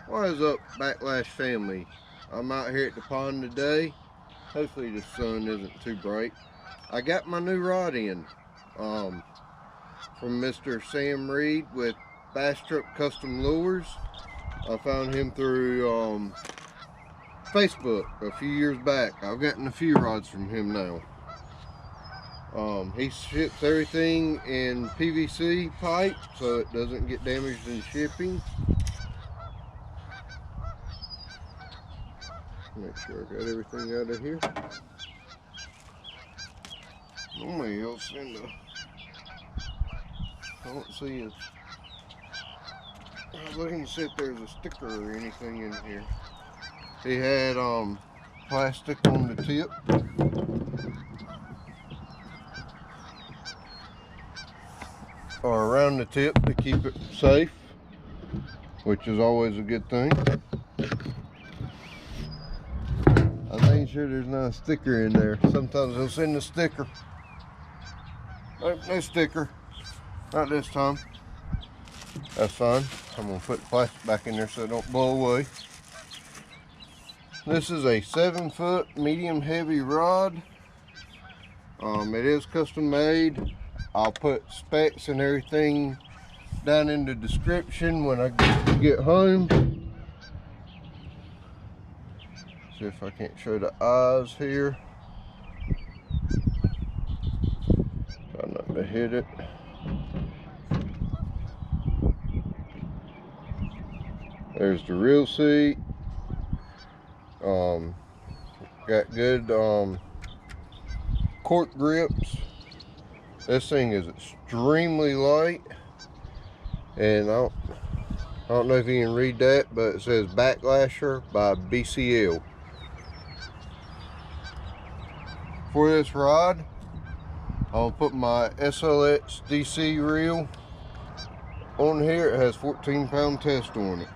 What is up, Backlash family? I'm out here at the pond today. Hopefully the sun isn't too bright. I got my new rod in from Mr. Sam Reed with Bastrop Custom Lures. I found him through Facebook a few years back. I've gotten a few rods from him now. He ships everything in PVC pipe so it doesn't get damaged in shipping. Make sure I got everything out of here. Normally he'll send a... I don't see it. I was looking to see if there's a sticker or anything in here. He had plastic on the tip. Or around the tip to keep it safe, which is always a good thing. I ain't sure there's not a sticker in there. Sometimes they'll send a sticker. Nope, no sticker. Not this time. That's fine. I'm gonna put the plastic back in there so it don't blow away. This is a 7-foot medium heavy rod. It is custom made. I'll put specs and everything down in the description when I get home. See if I can't show the eyes here. Try not to hit it. There's the reel seat. Got good Cork grips. This thing is extremely light, and I don't know if you can read that, but it says Backlasher by BCL. For this rod, I'll put my SLX DC reel on here. It has 14-pound test on it.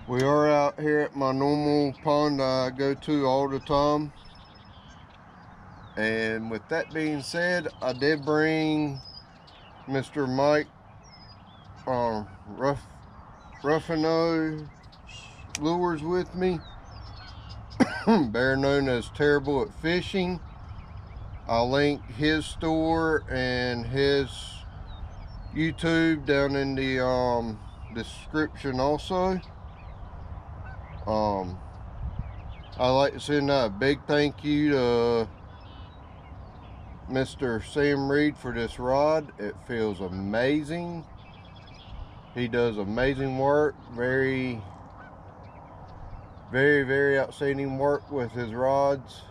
We are out here at my normal pond I go to all the time. And with that being said, I did bring Mr. Mike Ruffino lures with me. Better known as Terrible at Fishing. I'll link his store and his YouTube down in the description also. I'd like to send out a big thank you to Mr. Sam Reed for this rod. It feels amazing. He does amazing work. Very outstanding work with his rods.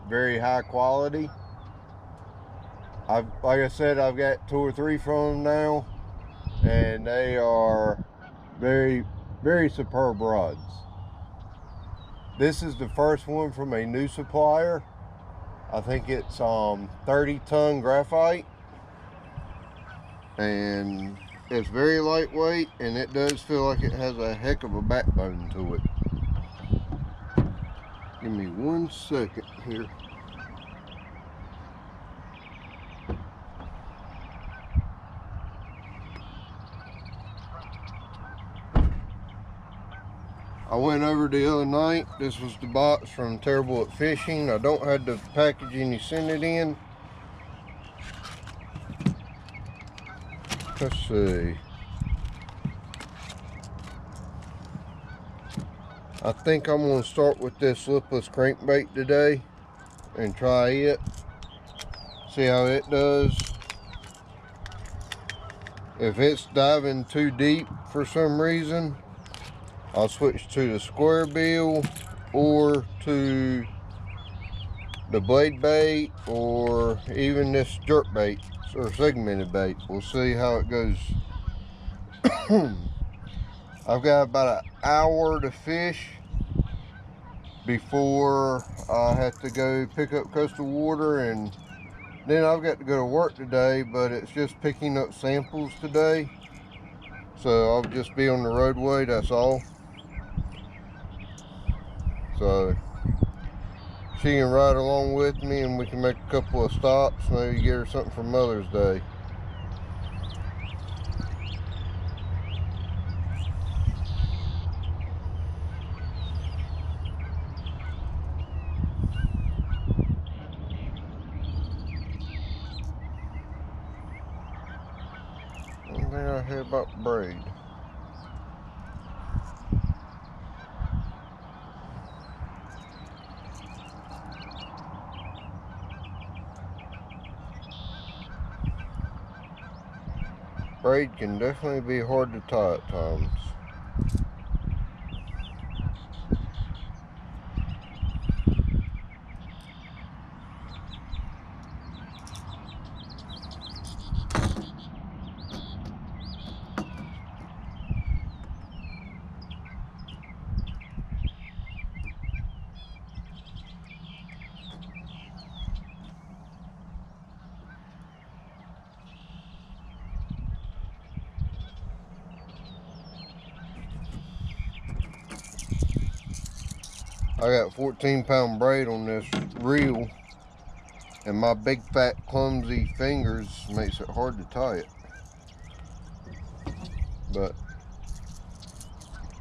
Very high quality. Like I said, I've got 2 or 3 from him now, and they are very superb rods. This is the first one from a new supplier. I think it's 30-ton graphite, and it's very lightweight, and it does feel like it has a heck of a backbone to it. Give me 1 second here. I went over the other night. This was the box from Terrible at Fishing. I don't have the packaging he sent it in. Let's see. I think I'm going to start with this lipless crankbait today and try it. See how it does. If it's diving too deep for some reason, I'll switch to the square bill or to the blade bait, or even this jerk bait or segmented bait. We'll see how it goes. I've got about an hour to fish before I have to go pick up coastal water, and then I've got to go to work today, but it's just picking up samples today. So I'll just be on the roadway, that's all. So she can ride along with me and we can make a couple of stops, maybe get her something for Mother's Day. One thing I hear about braid. Braid can definitely be hard to tie at times. I got 14-pound braid on this reel, and my big fat clumsy fingers makes it hard to tie it. But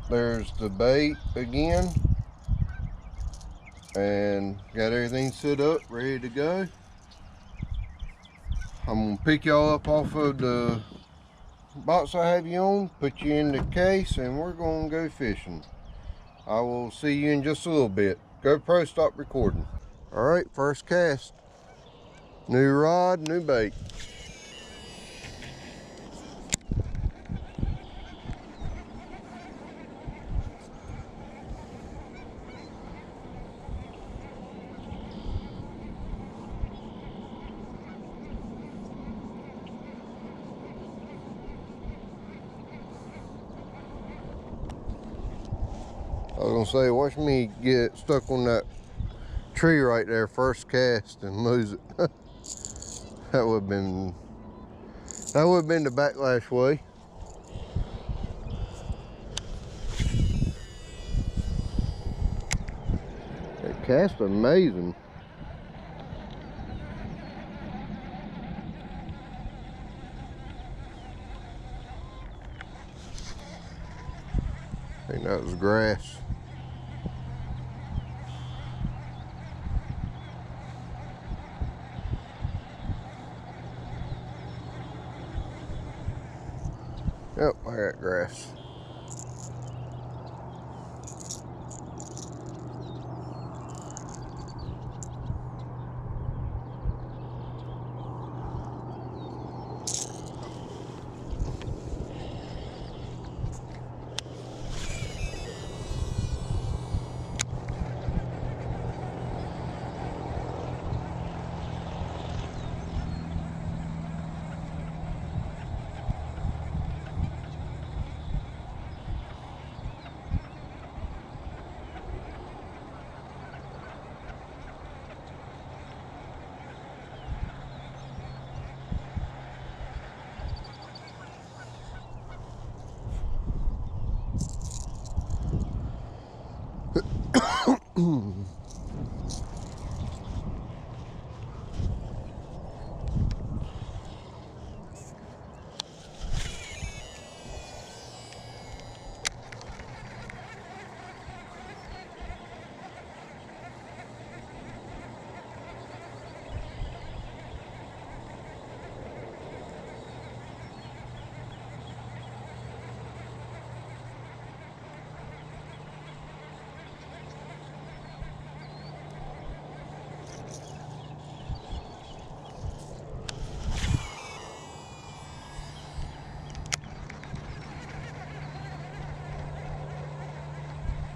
there's the bait again, and got everything set up, ready to go. I'm gonna pick y'all up off of the box I have you on, put you in the case, and we're gonna go fishing. I will see you in just a little bit. GoPro, stop recording. All right, first cast. New rod, new bait. I was gonna say, watch me get stuck on that tree right there first cast and lose it. that would have been the Backlash way. That cast amazing. I think that was grass. Yep, I got grass.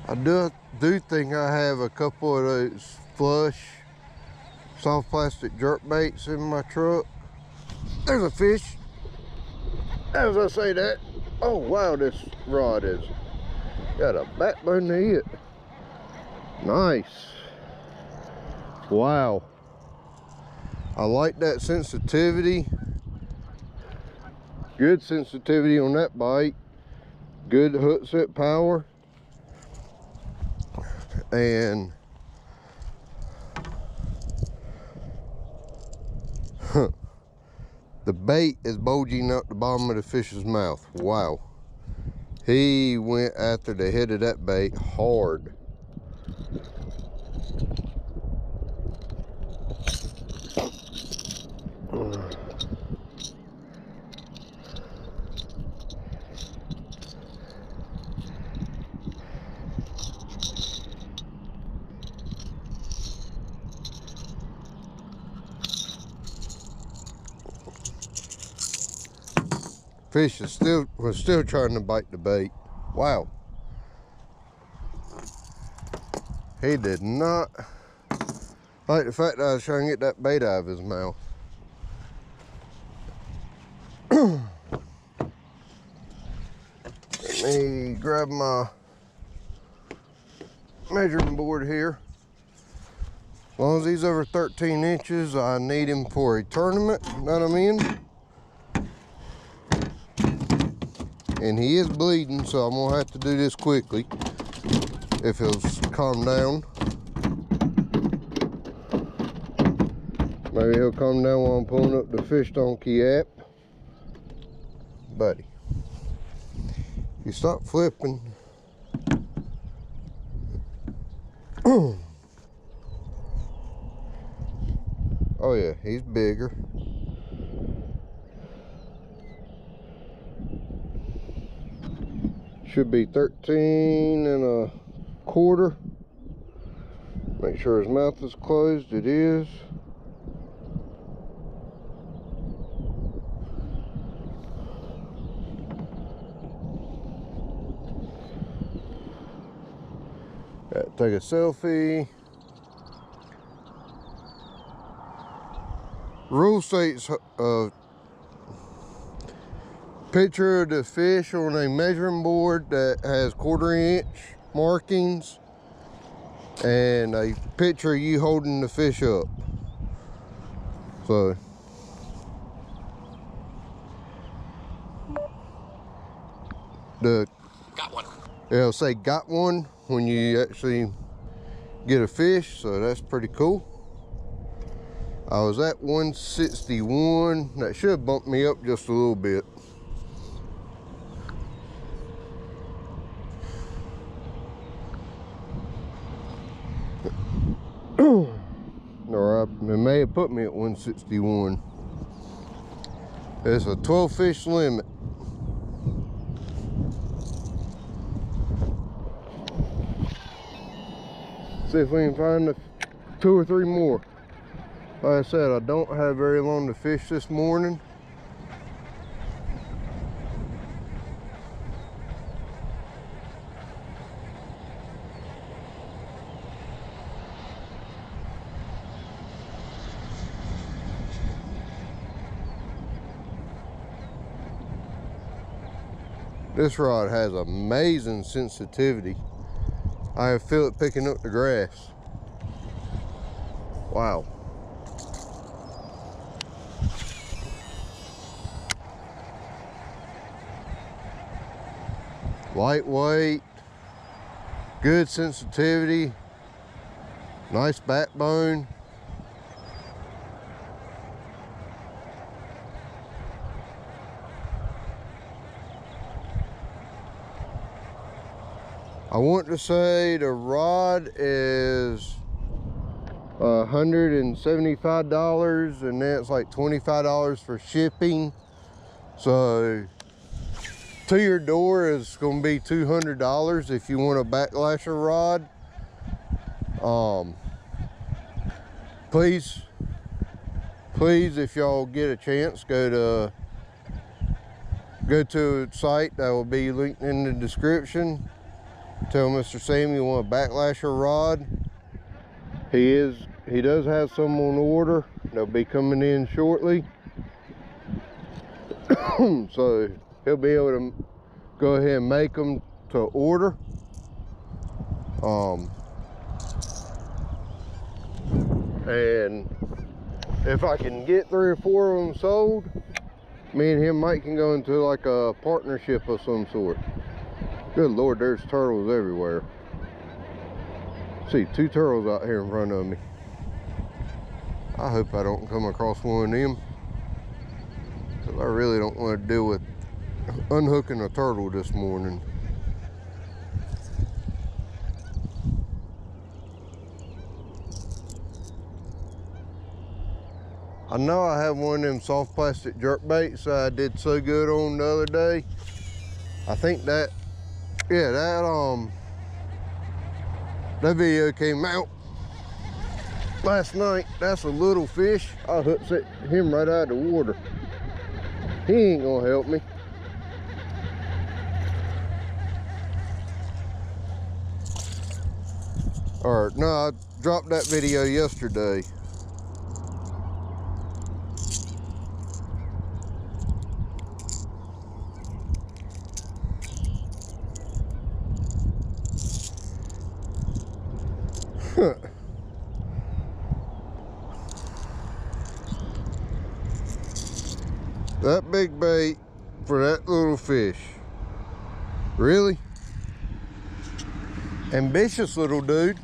I do think I have a couple of those flush soft plastic jerk baits in my truck. There's a fish. As I say that, oh wow, this rod has got a backbone to hit. Nice. Wow. I like that sensitivity. Good sensitivity on that bite. Good hook set power. And The bait is bulging out the bottom of the fish's mouth. Wow. He went after the head of that bait hard. Fish was still trying to bite the bait. Wow. He did not like the fact that I was trying to get that bait out of his mouth. Let me grab my measuring board here. As long as he's over 13 inches, I need him for a tournament that I'm in. And he is bleeding, so I'm gonna have to do this quickly if he'll calm down. Maybe he'll calm down while I'm pulling up the Fish Donkey app. Buddy, if you stop flipping. Oh yeah, he's bigger. Should be 13 1/4. Make sure his mouth is closed. It is. Take a selfie. Rule states picture of the fish on a measuring board that has 1/4 inch markings and a picture of you holding the fish up. So got one. It'll say got one when you actually get a fish, so that's pretty cool. I was at 161. That should bump me up just a little bit. Or it may have put me at 161. It's a 12 fish limit. See if we can find 2 or 3 more. Like I said, I don't have very long to fish this morning. This rod has amazing sensitivity. I feel it picking up the grass. Wow. Lightweight, good sensitivity, nice backbone. I want to say the rod is $175, and then it's like $25 for shipping. So to your door is going to be $200 if you want a Backlasher rod. Please, if y'all get a chance, go to a site that will be linked in the description. Tell Mr. Sam you want a Backlasher rod. He does have some on order. They'll be coming in shortly. So he'll be able to go ahead and make them to order. And if I can get 3 or 4 of them sold, me and him might can go into like a partnership of some sort. Good Lord, there's turtles everywhere. See 2 turtles out here in front of me. I hope I don't come across one of them, because I really don't want to deal with unhooking a turtle this morning. I know I have one of them soft plastic jerk baits I did so good on the other day. I think that, yeah, that video came out last night. That's a little fish. I hooked him right out of the water. He ain't gonna help me. Or no, I dropped that video yesterday. That big bait for that little fish. Really? Ambitious little dude.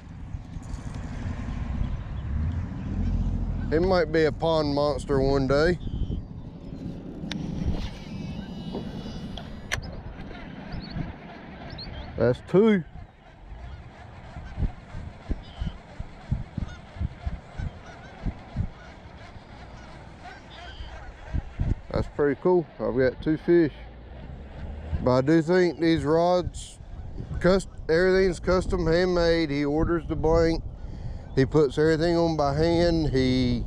It might be a pond monster one day. That's two. That's pretty cool. I've got two fish. But I do think these rods, everything's custom handmade. He orders the blank. He puts everything on by hand. He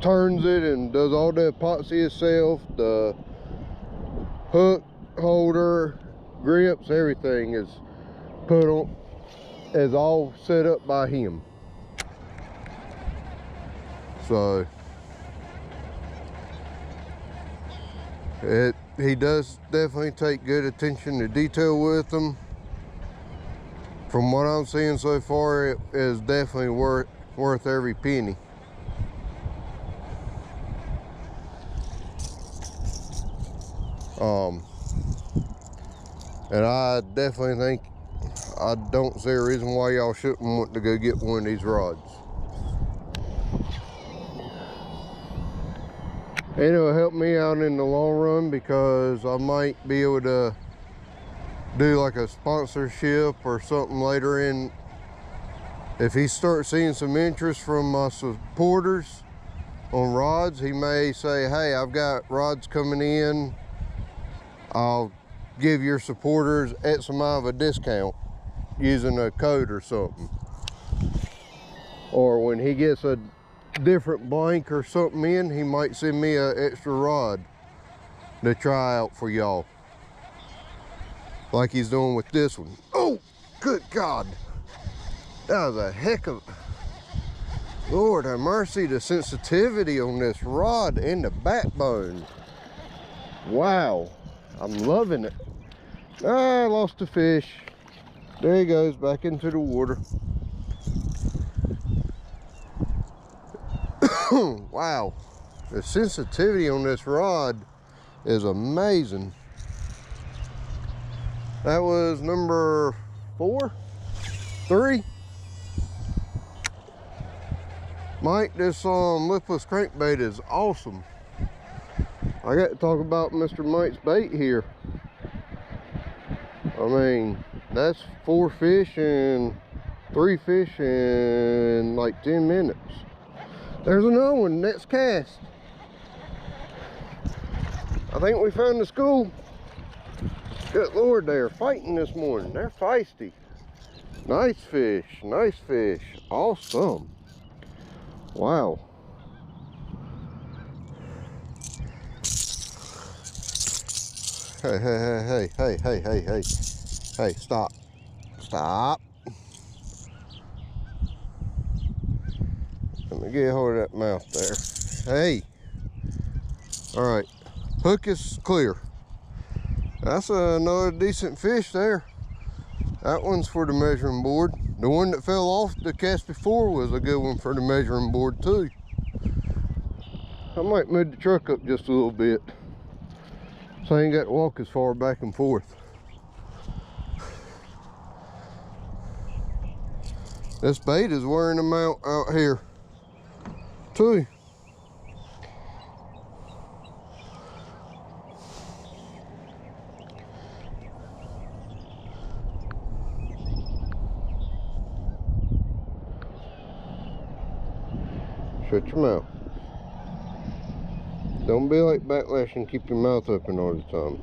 turns it and does all the epoxy himself. The hook, holder, grips, everything is put on, is all set up by him. So he does definitely take good attention to detail with them. From what I'm seeing so far, it is definitely worth every penny. And I definitely think, I don't see a reason why y'all shouldn't want to go get one of these rods. It'll help me out in the long run, because I might be able to do like a sponsorship or something later in. If he starts seeing some interest from my supporters on rods, he may say, hey, I've got rods coming in. I'll give your supporters X amount of a discount using a code or something. Or when he gets a different blank or something in, he might send me an extra rod to try out for y'all, like he's doing with this one. Oh, good God, that was a heck of, Lord have mercy, the sensitivity on this rod and the backbone. Wow, I'm loving it. I lost the fish. There he goes back into the water. Wow, the sensitivity on this rod is amazing. That was number 3. Mike, this lipless crankbait is awesome. I got to talk about Mr. Mike's bait here. I mean, that's 4 fish and 3 fish in like 10 minutes. There's another one, next cast. I think we found the school. Good Lord, they're fighting this morning. They're feisty. Nice fish, nice fish. Awesome. Wow. Hey, stop. Stop. Let me get a hold of that mouth there. Hey. All right, hook is clear. That's another decent fish there. That one's for the measuring board. The one that fell off the cast before was a good one for the measuring board too. I might move the truck up just a little bit, so I ain't got to walk as far back and forth. This bait is wearing them out here too. Shut your mouth. Don't be like Backlasher and keep your mouth open all the time.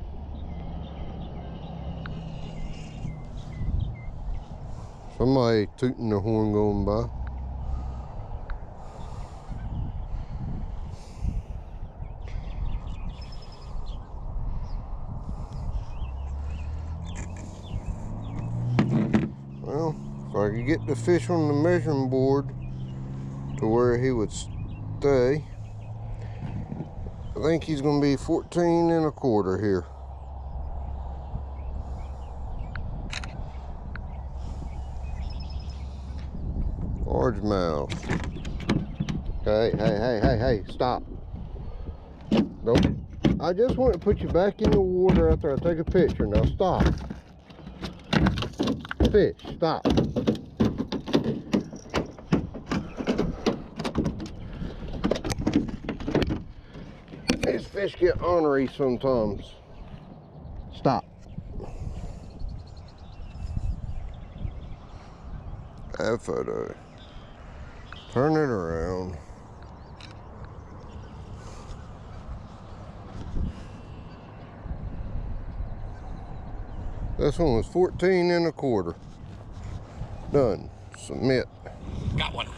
Somebody tooting their horn going by. Well, if I could get the fish on the measuring board to where he would stay, I think he's going to be 14 1/4 here. Largemouth. Hey, stop. Don't. I just want to put you back in the water after I take a picture. Now stop. Fish, stop. These fish get ornery sometimes. Stop. Have photo. Turn it around. This one was 14 1/4. Done. Submit. Got one.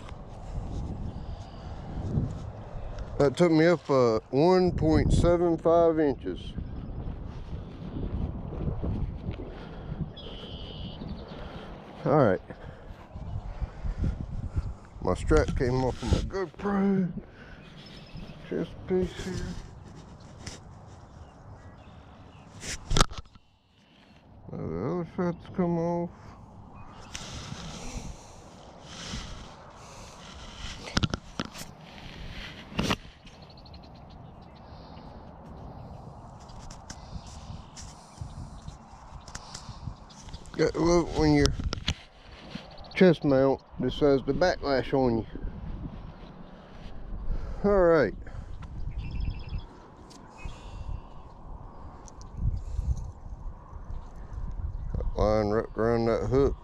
That took me up 1.75 inches. All right. My strap came off of my GoPro. Chest piece here. Now the other strap's come off. Got to love it when your chest mount decides to backlash on you. Alright. That line wrapped around that hook.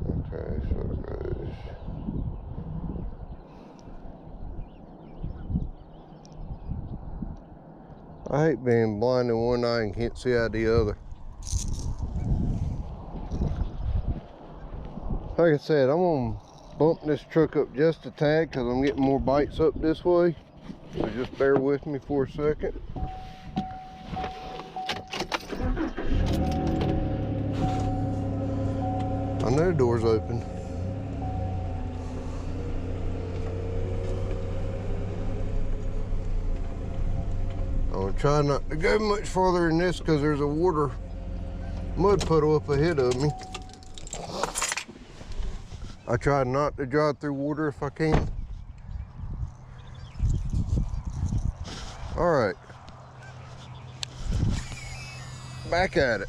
Okay, so it goes. I hate being blind in one eye and can't see out the other. Like I said, I'm gonna bump this truck up just a tad because I'm getting more bites up this way. So just bear with me for a second. I know the door's open. I'm gonna try not to go much farther than this because there's a mud puddle up ahead of me. I try not to drive through water if I can. All right, back at it.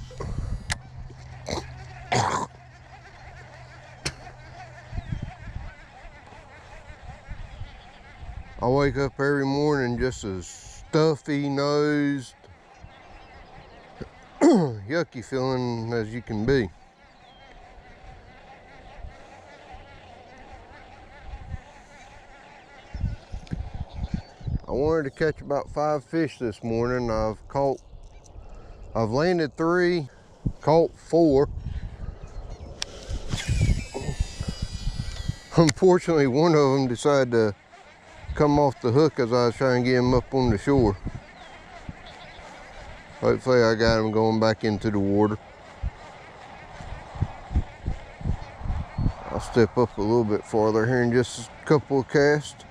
I wake up every morning just as stuffy nosed, yucky feeling as you can be. I wanted to catch about 5 fish this morning. I've landed 3, caught 4. Unfortunately, one of them decided to come off the hook as I was trying to get him up on the shore. Hopefully I got him going back into the water. I'll step up a little bit farther here in just a couple of casts.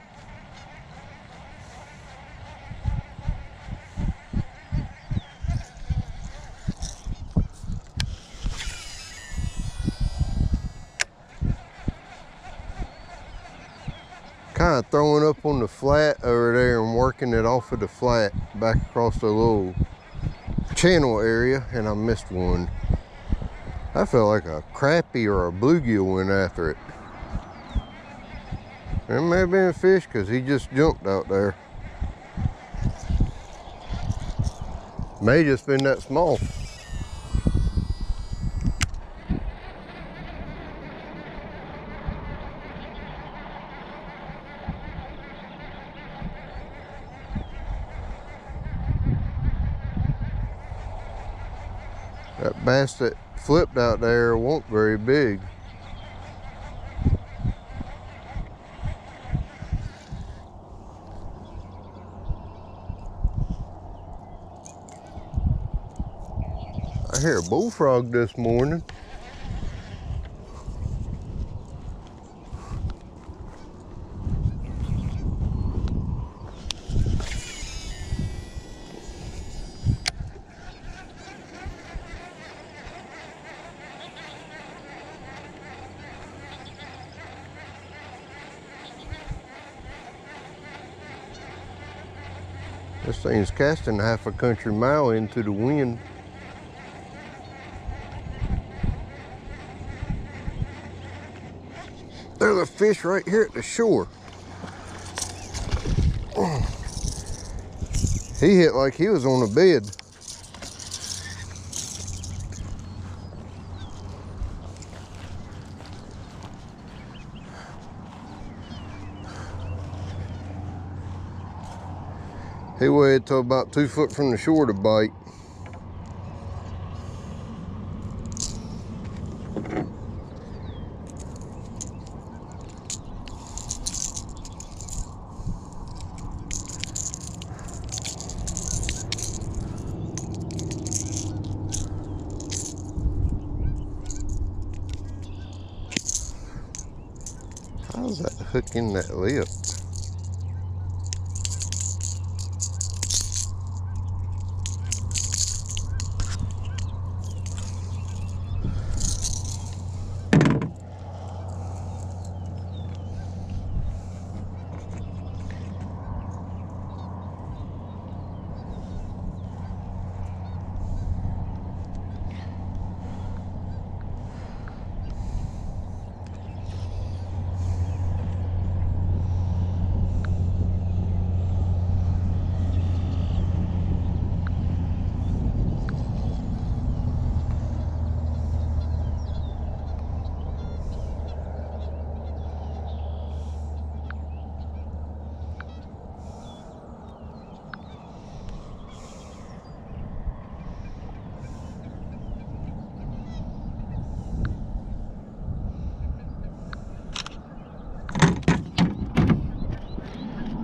kind of throwing up on the flat over there and working it off of the flat back across the little channel area, and I missed one. I felt like a crappie or a bluegill went after it. It may have been a fish because he just jumped out there. May just been that small. That bass that flipped out there wasn't very big. I hear a bullfrog this morning. This thing's casting half a country mile into the wind. There's a fish right here at the shore. He hit like he was on a bed. He waited till about 2 foot from the shore to bite. How's that hook in that lip?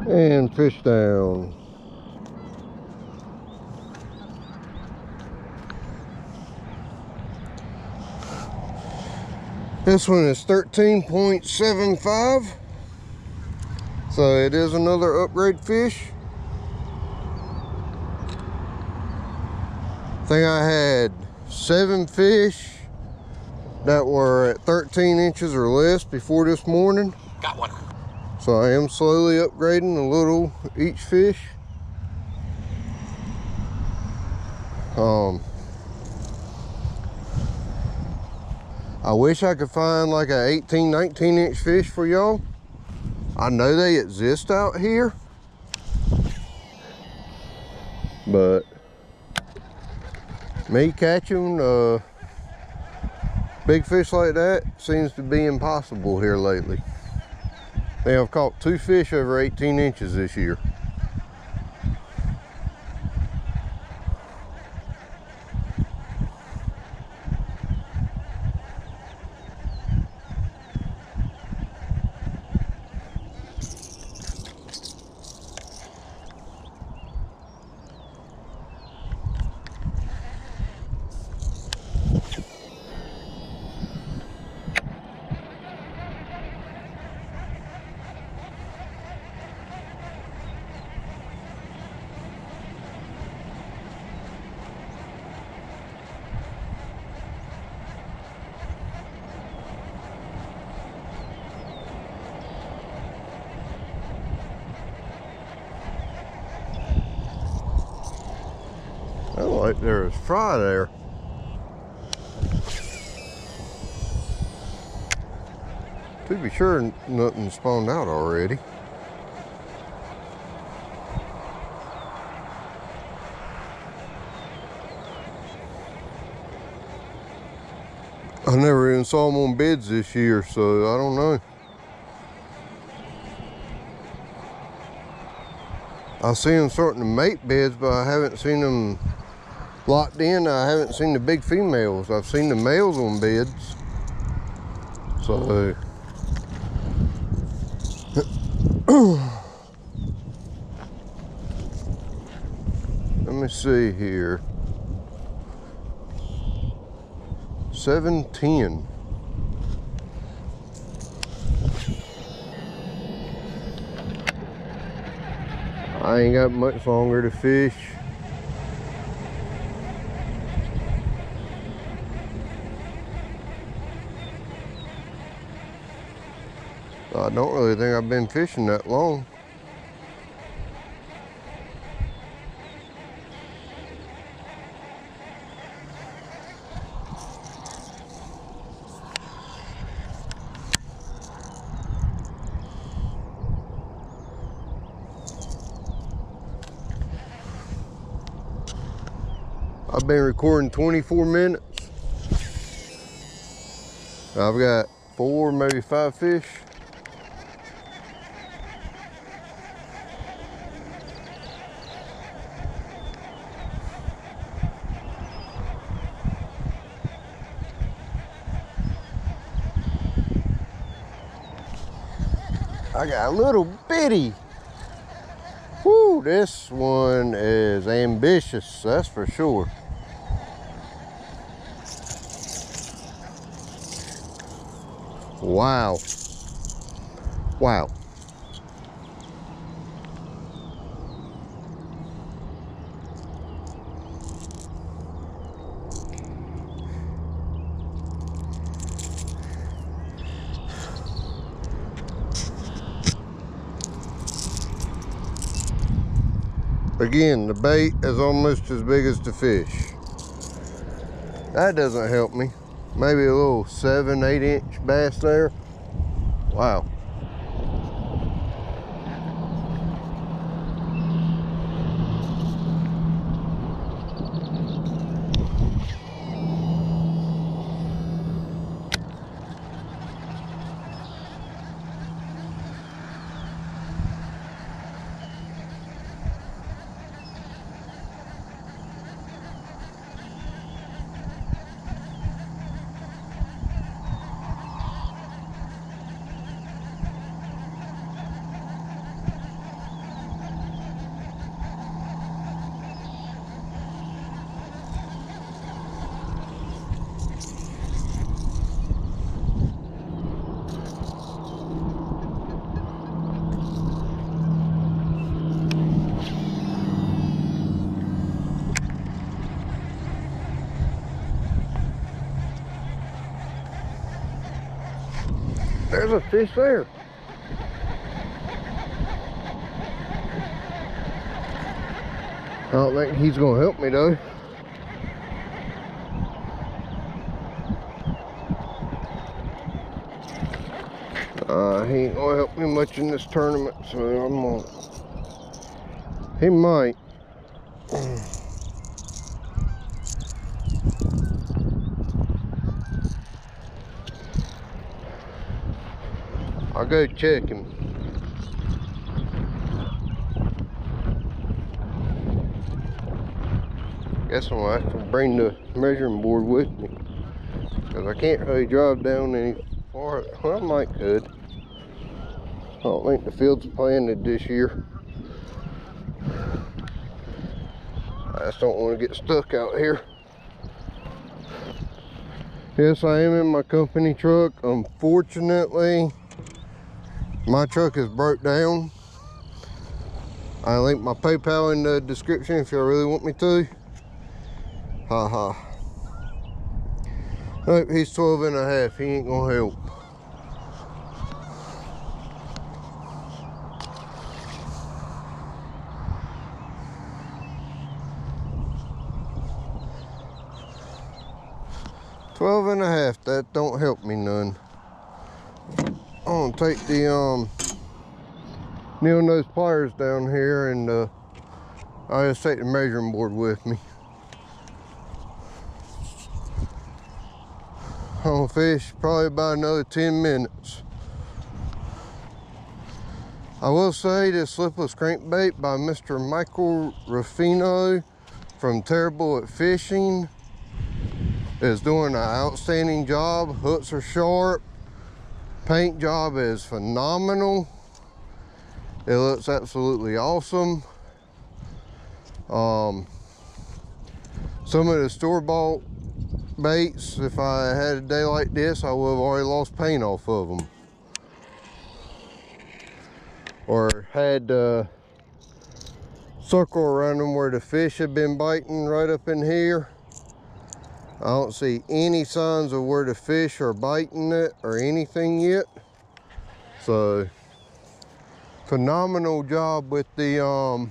And fish down. This one is 13.75. So it is another upgrade fish. I think I had 7 fish that were at 13 inches or less before this morning. Got one. So I am slowly upgrading a little each fish. I wish I could find like a 18, 19 inch fish for y'all. I know they exist out here, but me catching big fish like that seems to be impossible here lately. They have caught 2 fish over 18 inches this year. I like there's fry there. To be sure, nothing spawned out already. I never even saw them on beds this year, so I don't know. I see them starting to make beds, but I haven't seen them locked in. I haven't seen the big females. I've seen the males on beds. So let me see here. 7:10. I ain't got much longer to fish. I don't really think I've been fishing that long. I've been recording 24 minutes. I've got 4, maybe 5 fish. I got a little bitty. Whoo, this one is ambitious, that's for sure. Wow. Wow. Again, the bait is almost as big as the fish. That doesn't help me. Maybe a little 7, 8-inch bass there. Wow. There's a fish there. I don't think he's gonna help me though. He ain't gonna help me much in this tournament, so I'm gonna... He might. I'll go check him. Guess I'm gonna have to bring the measuring board with me, because I can't really drive down any far. Well, I might could. I don't think the field's planted this year. I just don't want to get stuck out here. Yes, I am in my company truck. Unfortunately, my truck is broke down. I'll link my PayPal in the description if y'all really want me to. Haha. Nope, he's 12 and a half. He ain't gonna help. 12 and a half, that don't help me none. I'm gonna take the needle nose pliers down here, and I just take the measuring board with me. I'm gonna fish probably about another 10 minutes. I will say this slipless crankbait by Mr. Michael Ruffino from Terrible at Fishing is doing an outstanding job. Hooks are sharp. Paint job is phenomenal. It looks absolutely awesome. Some of the store-bought baits, if I had a day like this, I would have already lost paint off of them, or had circle around them where the fish have been biting right up in here. I don't see any signs of where the fish are biting it or anything yet. So phenomenal job with the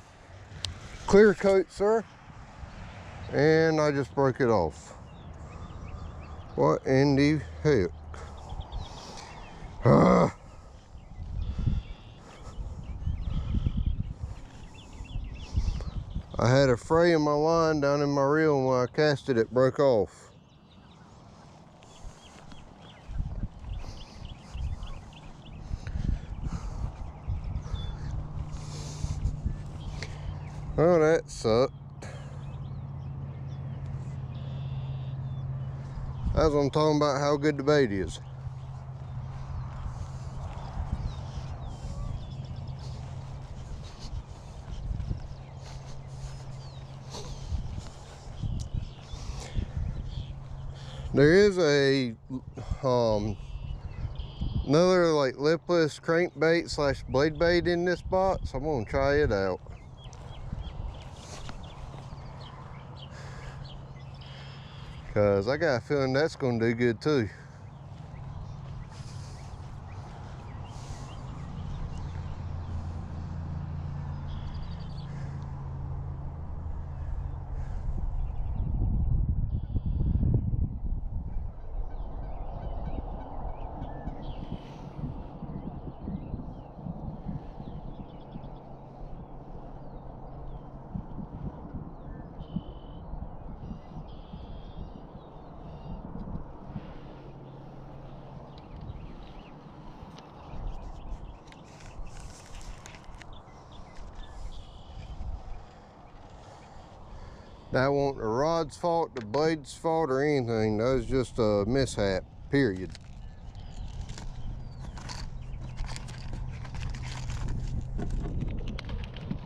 clear coat, sir. And I just broke it off. What in the heck? I had a fray in my line down in my reel, and when I cast it, it broke off. Oh, that sucked. That's what I'm talking about, how good the bait is. There is a another like lipless crankbait slash blade bait in this box. I'm gonna try it out. Cause I got a feeling that's gonna do good too. That wasn't the rod's fault, the blade's fault, or anything. That was just a mishap, period.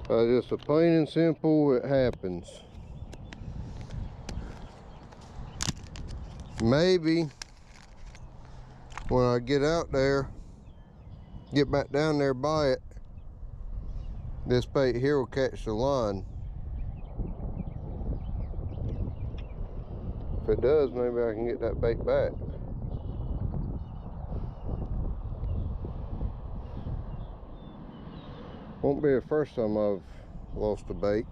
Just a plain and simple, it happens. Maybe when I get out there, get back down there by it, this bait here will catch the line. If it does, maybe I can get that bait back. Won't be the first time I've lost a bait.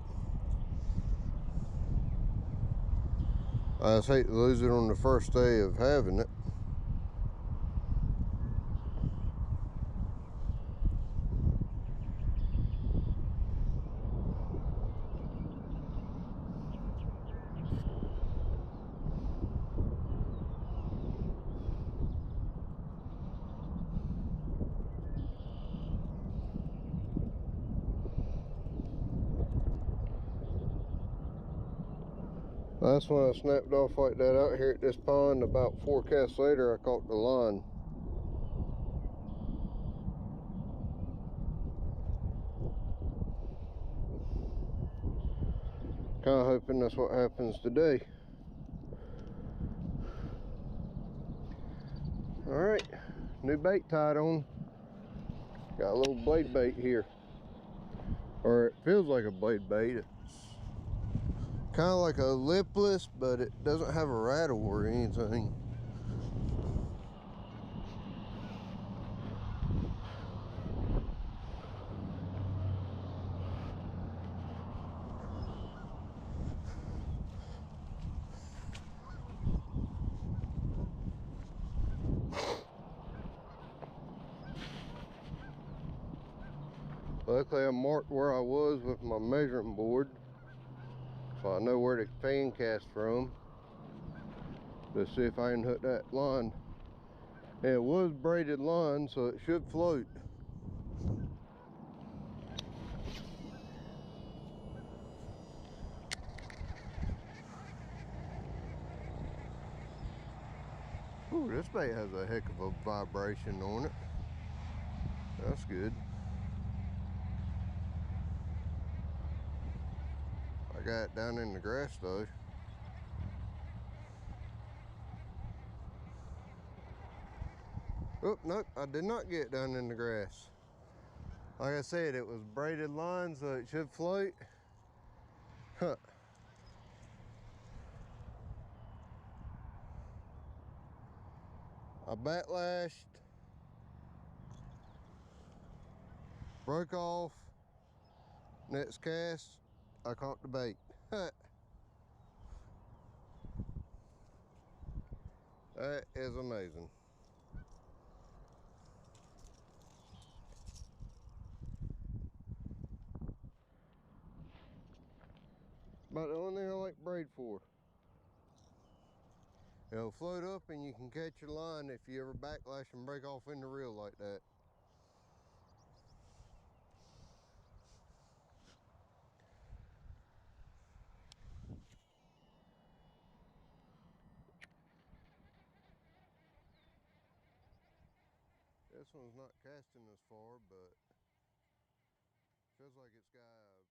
I just hate to lose it on the first day of having it. That's when I snapped off like that out here at this pond. About 4 casts later, I caught the line. Kind of hoping that's what happens today. Alright, new bait tied on. Got a little blade bait here. Or it feels like a blade bait. It's kind of like a lipless, but it doesn't have a rattle or anything. Luckily I marked where I was with my measuring board, so I know where to fan cast from. Let's see if I can hook that line. And it was braided line, so it should float. Ooh, this bait has a heck of a vibration on it. That's good. I got it down in the grass though. Oh, nope, I did not get down in the grass. Like I said, it was braided line, so it should float. Huh. I backlashed, broke off. Next cast, I caught the bait. That is amazing. About the only thing I like braid for. It'll float up and you can catch your line if you ever backlash and break off in the reel like that. This one's not casting as far, but feels like it's got